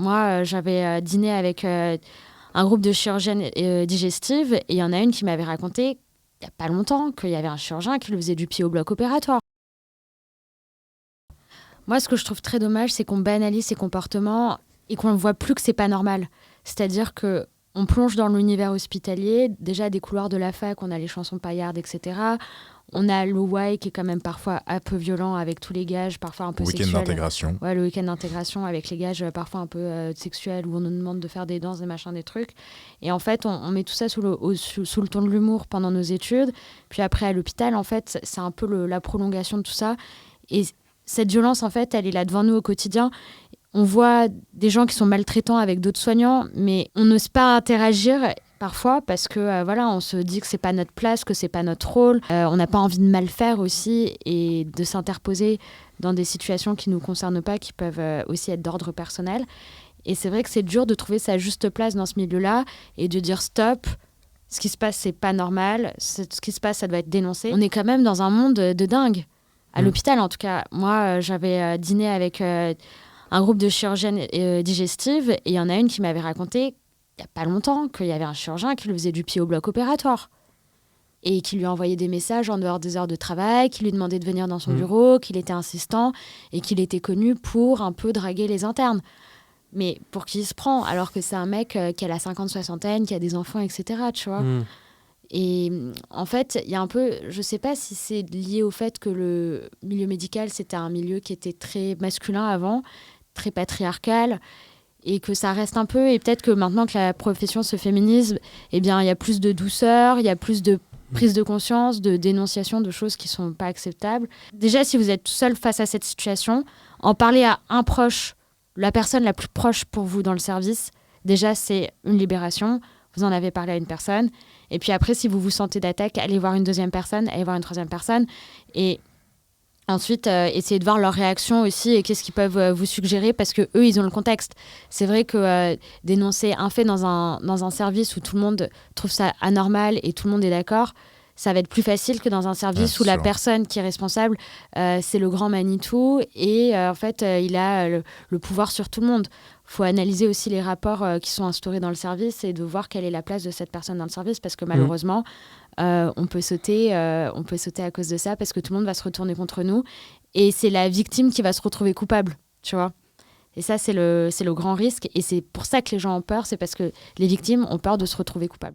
moi, j'avais dîné avec un groupe de chirurgiennes digestives et il y en a une qui m'avait raconté, il n'y a pas longtemps, qu'il y avait un chirurgien qui lui faisait du pied au bloc opératoire. Moi, ce que je trouve très dommage, c'est qu'on banalise ces comportements et qu'on ne voit plus que c'est pas normal. C'est-à-dire que on plonge dans l'univers hospitalier, déjà des couloirs de la fac, on a les chansons paillardes, etc. On a le Y qui est quand même parfois un peu violent avec tous les gages, parfois un peu Week-end sexuels. d'intégration. Ouais, le week-end d'intégration avec les gages parfois un peu sexuels où on nous demande de faire des danses, des machins, des trucs. Et en fait, on met tout ça sous le ton de l'humour pendant nos études. Puis après, à l'hôpital, en fait, c'est un peu la prolongation de tout ça. Et cette violence, en fait, elle est là devant nous au quotidien. On voit des gens qui sont maltraitants avec d'autres soignants, mais on n'ose pas interagir parfois parce que voilà, on se dit que c'est pas notre place, que c'est pas notre rôle. On n'a pas envie de mal faire aussi et de s'interposer dans des situations qui nous concernent pas, qui peuvent aussi être d'ordre personnel. Et c'est vrai que c'est dur de trouver sa juste place dans ce milieu-là et de dire stop. Ce qui se passe, c'est pas normal. Ce qui se passe, ça doit être dénoncé. On est quand même dans un monde de dingue. À l'hôpital, en tout cas. Moi, j'avais dîné avec un groupe de chirurgiennes digestives et il y en a une qui m'avait raconté, il n'y a pas longtemps, qu'il y avait un chirurgien qui lui faisait du pied au bloc opératoire et qui lui envoyait des messages en dehors des heures de travail, qui lui demandait de venir dans son bureau, qu'il était insistant et qu'il était connu pour un peu draguer les internes. Mais pour qui il se prend, alors que c'est un mec qui a la 50-60aine, qui a des enfants, etc. Tu vois. Et en fait, il y a un peu, je sais pas si c'est lié au fait que le milieu médical, c'était un milieu qui était très masculin avant, très patriarcal, et que ça reste un peu, et peut-être que maintenant que la profession se féminise, eh bien, il y a plus de douceur, il y a plus de prise de conscience, de dénonciation de choses qui sont pas acceptables. Déjà, si vous êtes tout seul face à cette situation, en parler à un proche, la personne la plus proche pour vous dans le service, déjà, c'est une libération. Vous en avez parlé à une personne. Et puis après, si vous vous sentez d'attaque, allez voir une deuxième personne, allez voir une troisième personne. Et ensuite, essayez de voir leur réaction aussi et qu'est-ce qu'ils peuvent vous suggérer parce qu'eux, ils ont le contexte. C'est vrai que dénoncer un fait dans un service où tout le monde trouve ça anormal et tout le monde est d'accord, ça va être plus facile que dans un service où la personne qui est responsable, c'est le grand Manitou et en fait, il a le pouvoir sur tout le monde. Il faut analyser aussi les rapports qui sont instaurés dans le service et de voir quelle est la place de cette personne dans le service parce que malheureusement, on peut sauter à cause de ça parce que tout le monde va se retourner contre nous et c'est la victime qui va se retrouver coupable, tu vois. Et ça, c'est le grand risque et c'est pour ça que les gens ont peur, c'est parce que les victimes ont peur de se retrouver coupables.